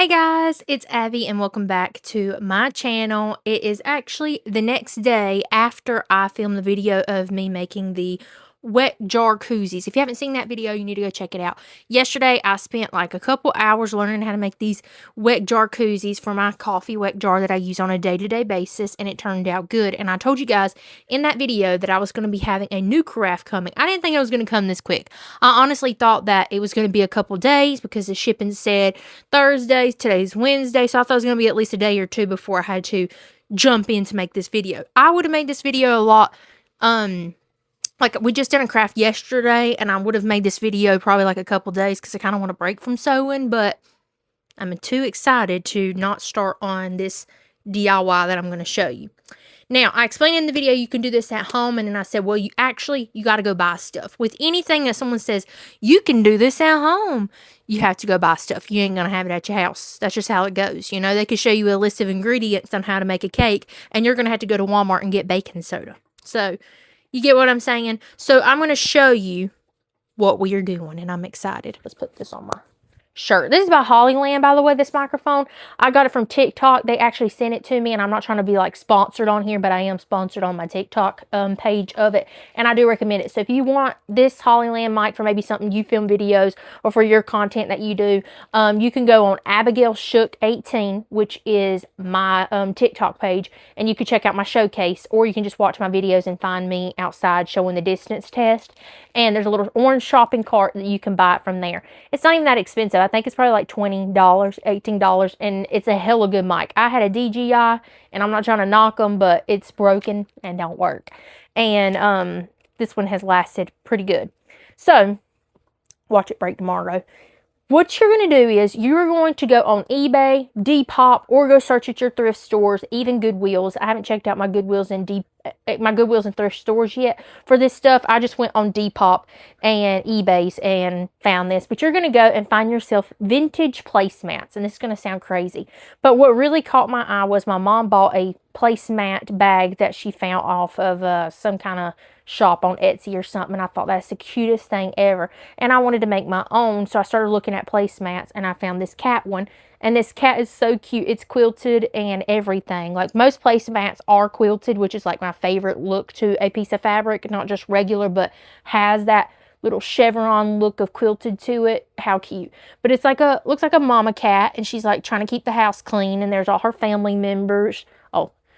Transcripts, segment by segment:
Hey guys, it's Abby and welcome back to my channel. It is actually the next day after I filmed the video of me making the wet jar koozies. If you haven't seen that video, you need to go check it out. Yesterday, I spent like a couple hours learning how to make these wet jar koozies for my coffee wet jar that I use on a day-to-day basis, and it turned out good. And I told you guys in that video that I was going to be having a new carafe coming. I didn't think it was going to come this quick. I honestly thought that it was going to be a couple days because the shipping said Thursday, today's Wednesday, so I thought it was going to be at least a day or two before I had to jump in to make this video. I would have made this video a lot, like we just did a craft yesterday, and I would have made this video probably like a couple days because I kind of want to break from sewing, but I'm too excited to not start on this DIY that I'm going to show you. Now, I explained in the video you can do this at home, and then I said, well, you got to go buy stuff. With anything that someone says, you can do this at home, you have to go buy stuff. You ain't going to have it at your house. That's just how it goes. You know, they could show you a list of ingredients on how to make a cake, and you're going to have to go to Walmart and get baking soda. So, you get what I'm saying? So, I'm going to show you what we are doing, and I'm excited. Let's put this on my shirt. This is by Hollyland, by the way, this microphone. I got it from TikTok. They actually sent it to me, and I'm not trying to be like sponsored on here, but I am sponsored on my TikTok page of it, and I do recommend it. So if you want this Hollyland mic for maybe something you film videos or for your content that you do, you can go on Abigail Shook 18, which is my TikTok page, and you can check out my showcase, or you can just watch my videos and find me outside showing the distance test. And there's a little orange shopping cart that you can buy it from there. It's not even that expensive. I think it's probably like $20, $18, and it's a hella good mic. I had a DJI, and I'm not trying to knock them, but it's broken and don't work. And this one has lasted pretty good. So, watch it break tomorrow. What you're going to do is you're going to go on eBay, Depop, or go search at your thrift stores, even Goodwills. I haven't checked out my Goodwills and thrift stores yet for this stuff. I just went on Depop and eBay's and found this. But you're going to go and find yourself vintage placemats. And this is going to sound crazy. But what really caught my eye was my mom bought a placemat bag that she found off of some kind of shop on Etsy or something, and I thought that's the cutest thing ever, and I wanted to make my own, so I started looking at placemats, and I found this cat one, and this cat is so cute. It's quilted and everything. Like most placemats are quilted, which is like my favorite look to a piece of fabric, not just regular, but has that little chevron look of quilted to it. How cute. But it's like looks like a mama cat, and she's like trying to keep the house clean, and there's all her family members.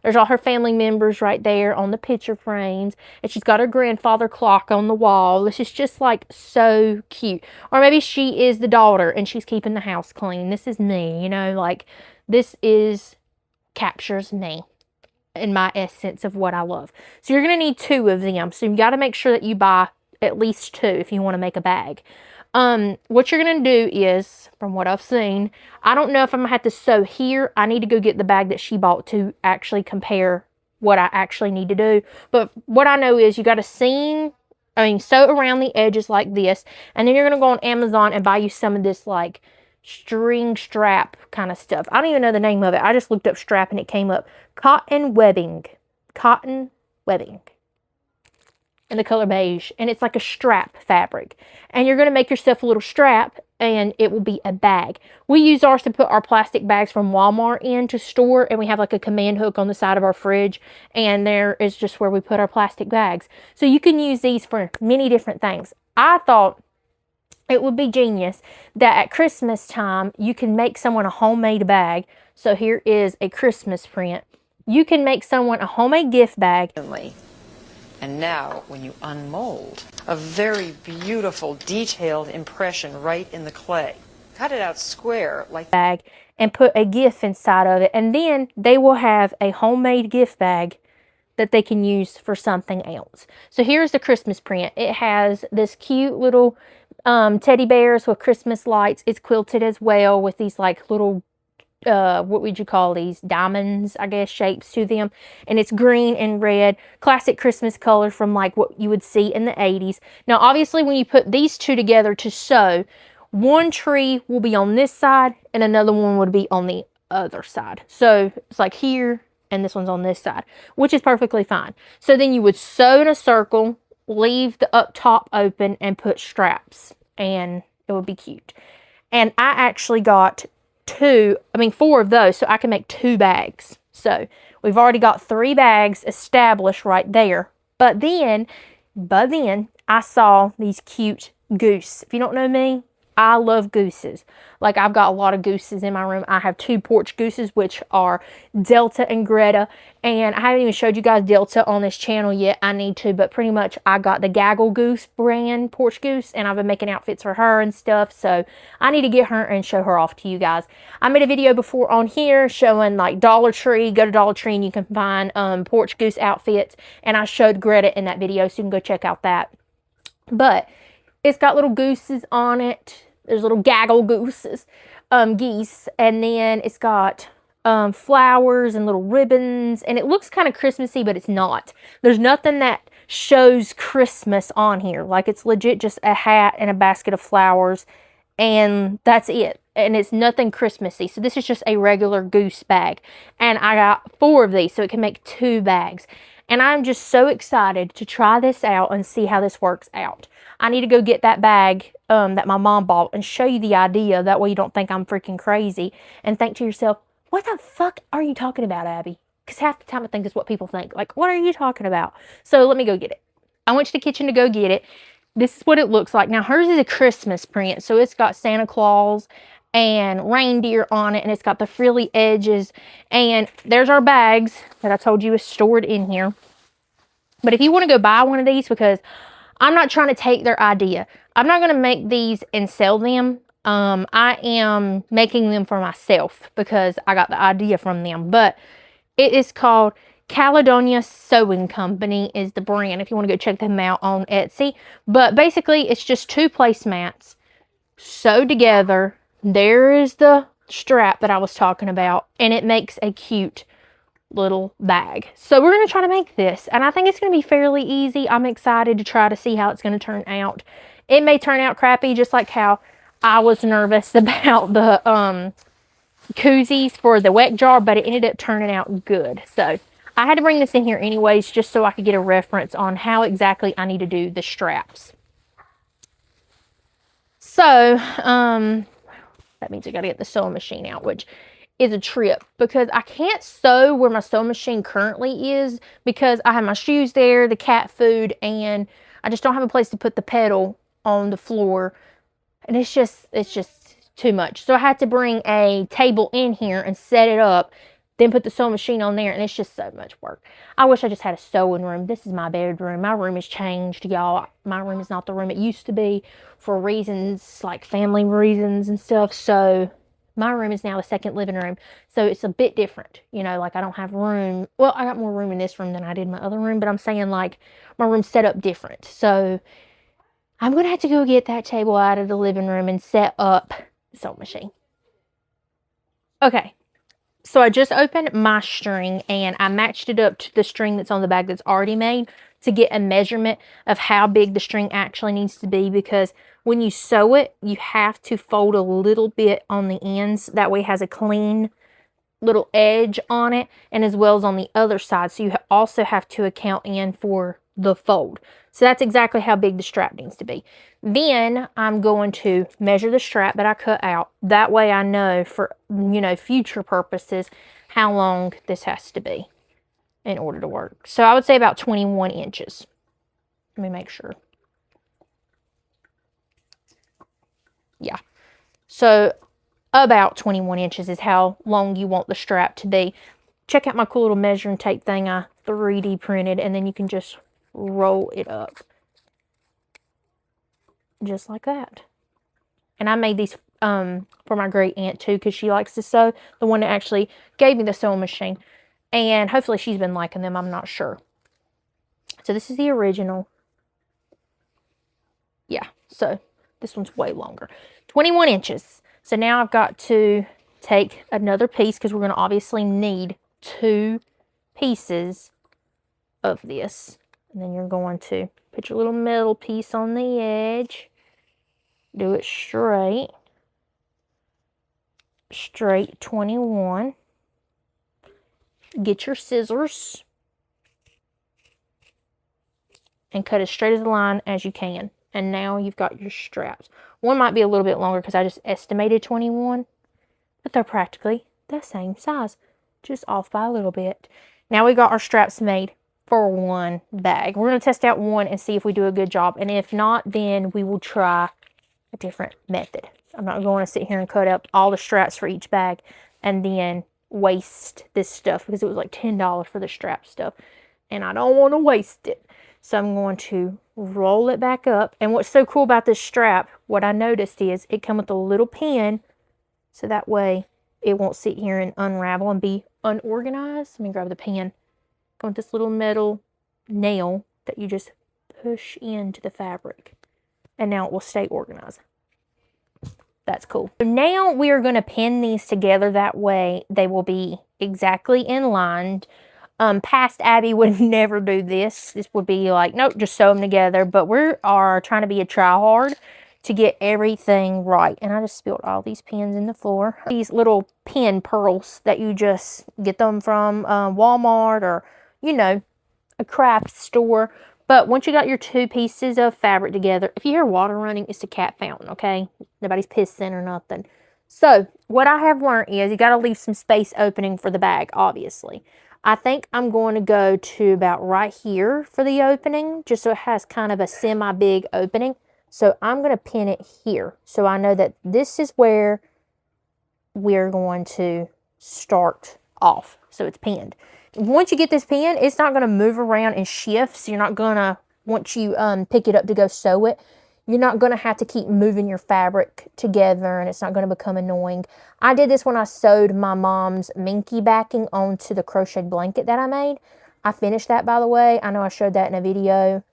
There's all her family members right there on the picture frames. And she's got her grandfather clock on the wall. This is just like so cute. Or maybe she is the daughter and she's keeping the house clean. This is me, you know, like this captures me in my essence of what I love. So you're going to need 2 of them. So you got to make sure that you buy at least 2 if you want to make a bag. What you're going to do is, from what I've seen, I don't know if I'm going to have to sew here. I need to go get the bag that she bought to actually compare what I actually need to do. But what I know is you got to sew around the edges like this. And then you're going to go on Amazon and buy you some of this like string strap kind of stuff. I don't even know the name of it. I just looked up strap and it came up. Cotton webbing. In the color beige, and it's like a strap fabric, and you're going to make yourself a little strap, and it will be a bag. We use ours to put our plastic bags from Walmart in to store, and we have like a command hook on the side of our fridge, and there is just where we put our plastic bags. So you can use these for many different things. I thought it would be genius that at Christmas time you can make someone a homemade bag. So here is a Christmas print. You can make someone a homemade gift bag. And now, when you unmold, a very beautiful, detailed impression right in the clay. Cut it out square like bag and put a gift inside of it. And then they will have a homemade gift bag that they can use for something else. So here's the Christmas print. It has this cute little teddy bears with Christmas lights. It's quilted as well with these like little what would you call these, diamonds, I guess, shapes to them, and it's green and red, classic Christmas color from like what you would see in the 80s. Now obviously when you put these 2 together to sew, one tree will be on this side and another one would be on the other side. So it's like here and this one's on this side, which is perfectly fine. So then you would sew in a circle, leave the up top open, and put straps, and it would be cute. And I actually got 4 of those, so I can make 2 bags. So we've already got 3 bags established right there. But then I saw these cute goose. If you don't know me, I love gooses. Like, I've got a lot of gooses in my room. I have 2 porch gooses, which are Delta and Greta. And I haven't even showed you guys Delta on this channel yet. I need to, but pretty much I got the Gaggle Goose brand porch goose, and I've been making outfits for her and stuff. So I need to get her and show her off to you guys. I made a video before on here showing like Dollar Tree. Go to Dollar Tree and you can find porch goose outfits. And I showed Greta in that video, so you can go check out that. But it's got little gooses on it. There's little gaggle gooses, geese. And then it's got flowers and little ribbons. And it looks kind of Christmassy, but it's not. There's nothing that shows Christmas on here. Like, it's legit just a hat and a basket of flowers. And that's it. And it's nothing Christmassy. So this is just a regular goose bag. And I got 4 of these, so it can make 2 bags. And I'm just so excited to try this out and see how this works out. I need to go get that bag that my mom bought and show you the idea. That way you don't think I'm freaking crazy. And think to yourself, what the fuck are you talking about, Abby? Because half the time I think it's what people think. Like, what are you talking about? So let me go get it. I went to the kitchen to go get it. This is what it looks like. Now, hers is a Christmas print. So it's got Santa Claus and reindeer on it. And it's got the frilly edges. And there's our bags that I told you is stored in here. But if you want to go buy one of these, because I'm not trying to take their idea. I'm not going to make these and sell them. I am making them for myself because I got the idea from them. But it is called Caledonia Sewing Company is the brand, if you want to go check them out on Etsy. But basically, it's just 2 placemats sewed together. There is the strap that I was talking about, and it makes a cute little bag. So we're going to try to make this, and I think it's going to be fairly easy. I'm excited to try to see how it's going to turn out. It may turn out crappy, just like how I was nervous about the koozies for the wet jar, but it ended up turning out good. So I had to bring this in here anyways, just so I could get a reference on how exactly I need to do the straps. So that means I got to get the sewing machine out, which is a trip because I can't sew where my sewing machine currently is because I have my shoes there, the cat food, and I just don't have a place to put the pedal on the floor. And it's just too much. So I had to bring a table in here and set it up, then put the sewing machine on there, and it's just so much work. I wish I just had a sewing room. This is my bedroom. My room has changed, y'all. My room is not the room it used to be for reasons like family reasons and stuff. So my room is now the second living room. So it's a bit different. You know, like I don't have room. Well, I got more room in this room than I did in my other room, but I'm saying like my room's set up different. So I'm going to have to go get that table out of the living room and set up the sewing machine. Okay. So I just opened my string and I matched it up to the string that's on the bag that's already made to get a measurement of how big the string actually needs to be, because when you sew it, you have to fold a little bit on the ends. That way it has a clean little edge on it, and as well as on the other side. So you also have to account in for the fold. So that's exactly how big the strap needs to be. Then I'm going to measure the strap that I cut out. That way I know for, you know, future purposes how long this has to be in order to work. So I would say about 21 inches. Let me make sure. Yeah. So about 21 inches is how long you want the strap to be. Check out my cool little measuring tape thing I 3D printed, and then you can just roll it up. Just like that. And I made these for my great aunt too, because she likes to sew. The one that actually gave me the sewing machine. And hopefully she's been liking them. I'm not sure. So this is the original. Yeah. So this one's way longer. 21 inches. So now I've got to take another piece, because we're going to obviously need 2 pieces of this. And then you're going to put your little metal piece on the edge. Do it straight. Straight 21. Get your scissors. And cut as straight as a line as you can. And now you've got your straps. One might be a little bit longer because I just estimated 21. but they're practically the same size, just off by a little bit. Now we got our straps made for one bag. We're going to test out one and see if we do a good job. And if not, then we will try a different method. I'm not going to sit here and cut up all the straps for each bag and then waste this stuff, because it was like $10 for the strap stuff. And I don't want to waste it. So I'm going to roll it back up. And what's so cool about this strap, what I noticed is it comes with a little pin, so that way it won't sit here and unravel and be unorganized. Let me grab the pin. Come with this little metal nail that you just push into the fabric, and now it will stay organized. That's cool. So now we are going to pin these together, that way they will be exactly in line. Past Abby would never do this. This would be like, nope, just sew them together. But we are trying to be a try hard to get everything right. And I just spilled all these pins in the floor. These little pin pearls that you just get them from Walmart, or, you know, a craft store. But once you got your two pieces of fabric together, if you hear water running, it's the cat fountain, okay? Nobody's pissing or nothing. So what I have learned is you got to leave some space opening for the bag, obviously. I think I'm going to go to about right here for the opening, just so it has kind of a semi-big opening. So I'm going to pin it here, so I know that this is where we're going to start off. So it's pinned. Once you get this pin, it's not going to move around and shift. So you're not going to, once you pick it up to go sew it, you're not going to have to keep moving your fabric together, and it's not going to become annoying. I did this when I sewed my mom's minky backing onto the crochet blanket that I made. I finished that, by the way. I know I showed that in a video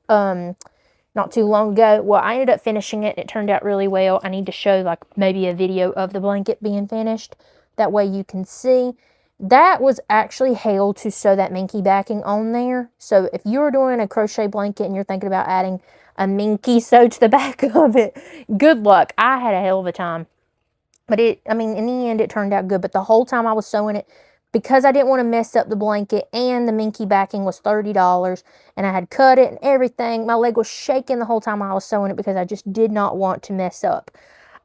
not too long ago. Well, I ended up finishing it. It turned out really well. I need to show like maybe a video of the blanket being finished. That way you can see. That was actually hell to sew that minky backing on there. So if you're doing a crochet blanket and you're thinking about adding a minky sewed to the back of it, good luck. I had a hell of a time. But I mean, in the end, it turned out good. But the whole time I was sewing it, because I didn't want to mess up the blanket, and the minky backing was $30, and I had cut it and everything, my leg was shaking the whole time I was sewing it because I just did not want to mess up.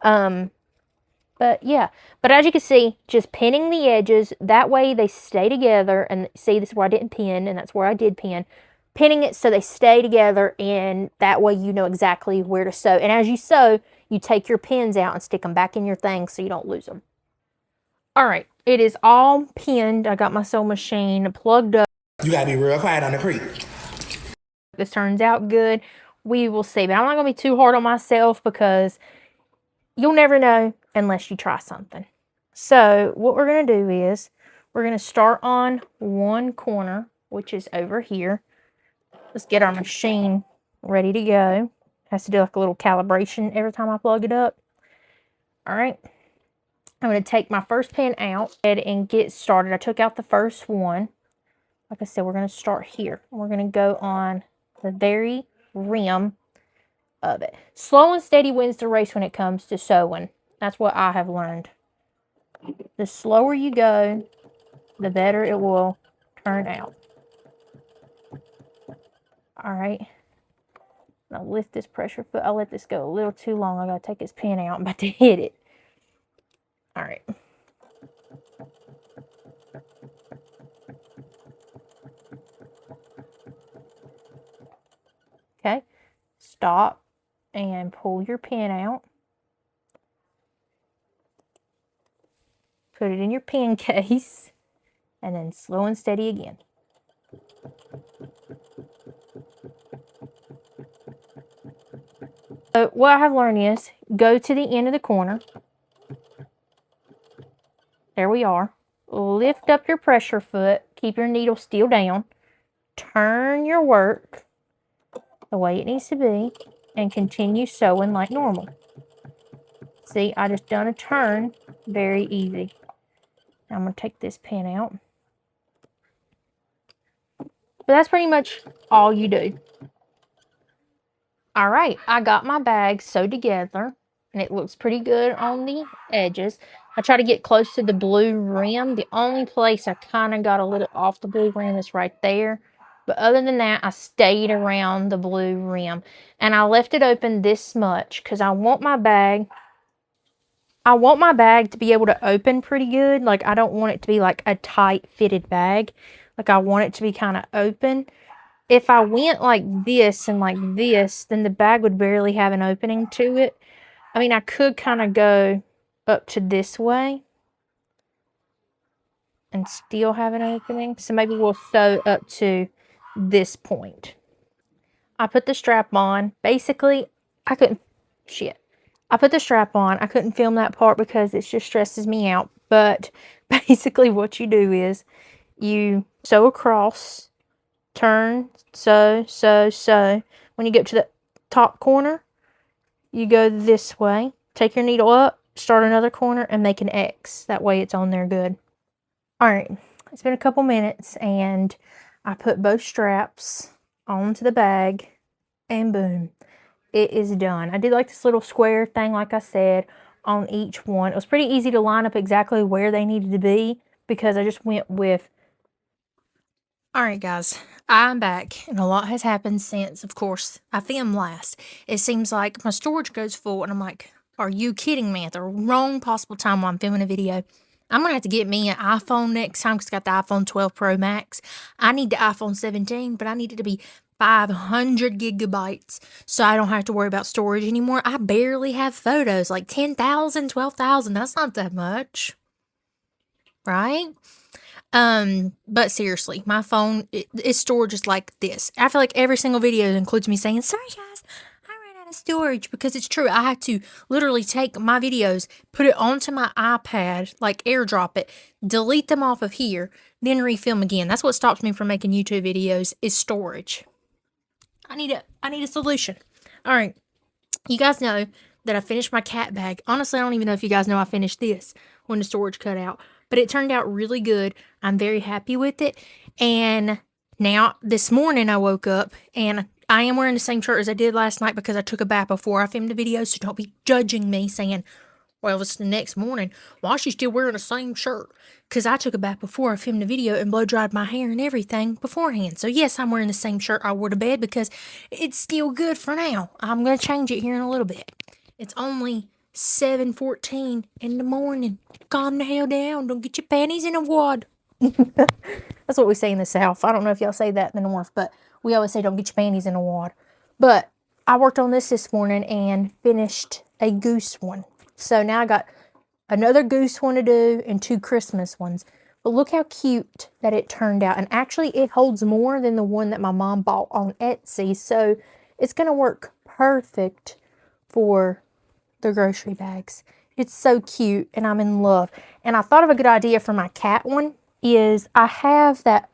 But yeah, but as you can see, just pinning the edges, that way they stay together. And see, this is where I didn't pin, and that's where I did pin. Pinning it so they stay together, and that way you know exactly where to sew. And as you sew, you take your pins out and stick them back in your thing so you don't lose them. All right, it is all pinned. I got my sewing machine plugged up. You gotta be real quiet on the creek. This turns out good. We will see, but I'm not gonna be too hard on myself, because you'll never know unless you try something. So what we're going to do is we're going to start on one corner, which is over here. Let's get our machine ready to go. Has to do like a little calibration every time I plug it up. All right. I'm going to take my first pin out and get started. I took out the first one. Like I said, we're going to start here. We're going to go on the very rim of it. Slow and steady wins the race when it comes to sewing. That's what I have learned. The slower you go, the better it will turn out. All right. Now lift this pressure foot. I'll let this go a little too long. I gotta take this pin out. I'm about to hit it. All right. Okay. Stop and pull your pin out. Put it in your pin case, and then slow and steady again. So what I have learned is go to the end of the corner. There we are. Lift up your pressure foot. Keep your needle still down. Turn your work the way it needs to be, and continue sewing like normal. See, I just done a turn. Very easy. Now I'm going to take this pin out. But that's pretty much all you do. All right, I got my bag sewed together, and it looks pretty good on the edges. I try to get close to the blue rim. The only place I kind of got a little off the blue rim is right there. But other than that, I stayed around the blue rim. And I left it open this much because I want my bag I want my bag to be able to open pretty good. Like, I don't want it to be like a tight fitted bag. Like, I want it to be kind of open. If I went like this and like this, then the bag would barely have an opening to it. I mean, I could kind of go up to this way and still have an opening. So maybe we'll sew up to this point. I put the strap on. Basically, I couldn't, shit. I put the strap on. I couldn't film that part because it just stresses me out. But basically what you do is you sew across, turn, sew, sew, sew. When you get to the top corner, you go this way. Take your needle up, start another corner, and make an X. That way it's on there good. Alright, it's been a couple minutes, and I put both straps onto the bag, and boom, it is done. I did like this little square thing, like I said, on each one. It was pretty easy to line up exactly where they needed to be because I just went with... Alright guys, I'm back, and a lot has happened since, of course, I filmed last. It seems like my storage goes full, and I'm like, are you kidding me? At the wrong possible time while I'm filming a video. I'm going to have to get me an iPhone next time because I got the iPhone 12 Pro Max. I need the iPhone 17, but I need it to be 500 gigabytes so I don't have to worry about storage anymore. I barely have photos, like 10,000, 12,000. That's not that much, right? But seriously, my phone, its storage is like this. I feel like every single video includes me saying, sorry guys, I ran out of storage, because it's true. I had to literally take my videos, put it onto my iPad, like airdrop it, delete them off of here, then refilm again. That's what stops me from making YouTube videos, is storage. I need a solution. All right. You guys know that I finished my cat bag. Honestly, I don't even know if you guys know I finished this when the storage cut out. But it turned out really good. I'm very happy with it. And now, this morning I woke up and I am wearing the same shirt as I did last night because I took a bath before I filmed the video. So don't be judging me saying, well, it's the next morning. Why is she still wearing the same shirt? Because I took a bath before I filmed the video and blow dried my hair and everything beforehand. So yes, I'm wearing the same shirt I wore to bed because it's still good for now. I'm going to change it here in a little bit. It's only 7:14 in the morning. Calm the hell down. Don't get your panties in a wad. That's what we say in the South. I don't know if y'all say that in the North, but we always say don't get your panties in a wad. But I worked on this morning and finished a goose one. So now I got another goose one to do and 2 Christmas ones. But look how cute that it turned out. And actually it holds more than the one that my mom bought on Etsy. So it's going to work perfect for the grocery bags. It's so cute and I'm in love. And I thought of a good idea for my cat one is I have that,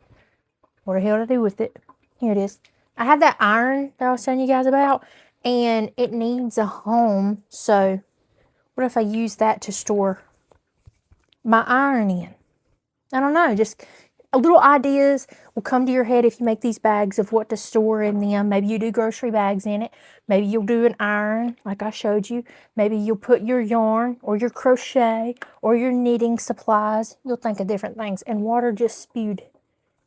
what the hell did I do with it? Here it is. I have that iron that I was telling you guys about, and it needs a home. So what if I use that to store my iron in? I don't know, just little ideas will come to your head if you make these bags of what to store in them. Maybe you do grocery bags in it. Maybe you'll do an iron like I showed you. Maybe you'll put your yarn or your crochet or your knitting supplies. You'll think of different things. And water just spewed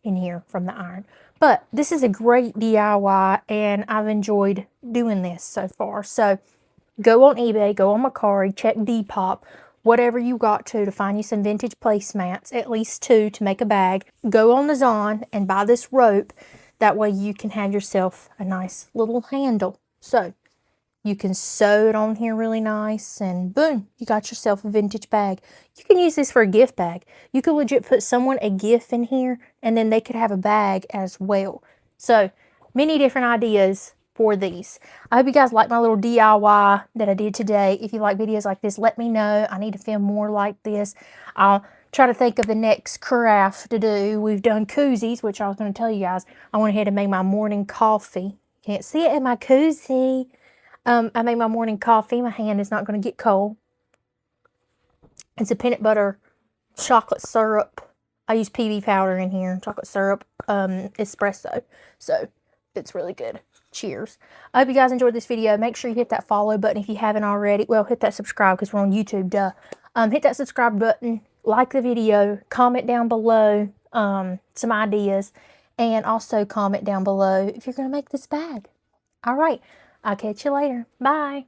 in here from the iron. But this is a great DIY and I've enjoyed doing this so far. So go on eBay, go on Mercari, check Depop, whatever you got to find you some vintage placemats, at least 2 to make a bag. Go on the Zon and buy this rope. That way you can have yourself a nice little handle. So you can sew it on here really nice and boom, you got yourself a vintage bag. You can use this for a gift bag. You could legit put someone a gift in here and then they could have a bag as well. So many different ideas for these. I hope you guys like my little DIY that I did today. If you like videos like this, let me know. I need to film more like this. I'll try to think of the next craft to do. We've done koozies, which I was going to tell you guys. I went ahead and made my morning coffee. Can't see it in my koozie. I made my morning coffee. My hand is not going to get cold. It's a peanut butter chocolate syrup. I use PB powder in here. Chocolate syrup, espresso. So it's really good. Cheers. I hope you guys enjoyed this video. Make sure you hit that follow button if you haven't already. Well, hit that subscribe because we're on YouTube, duh. Hit that subscribe button, like the video, comment down below some ideas, and also comment down below if you're going to make this bag. All right. I'll catch you later. Bye.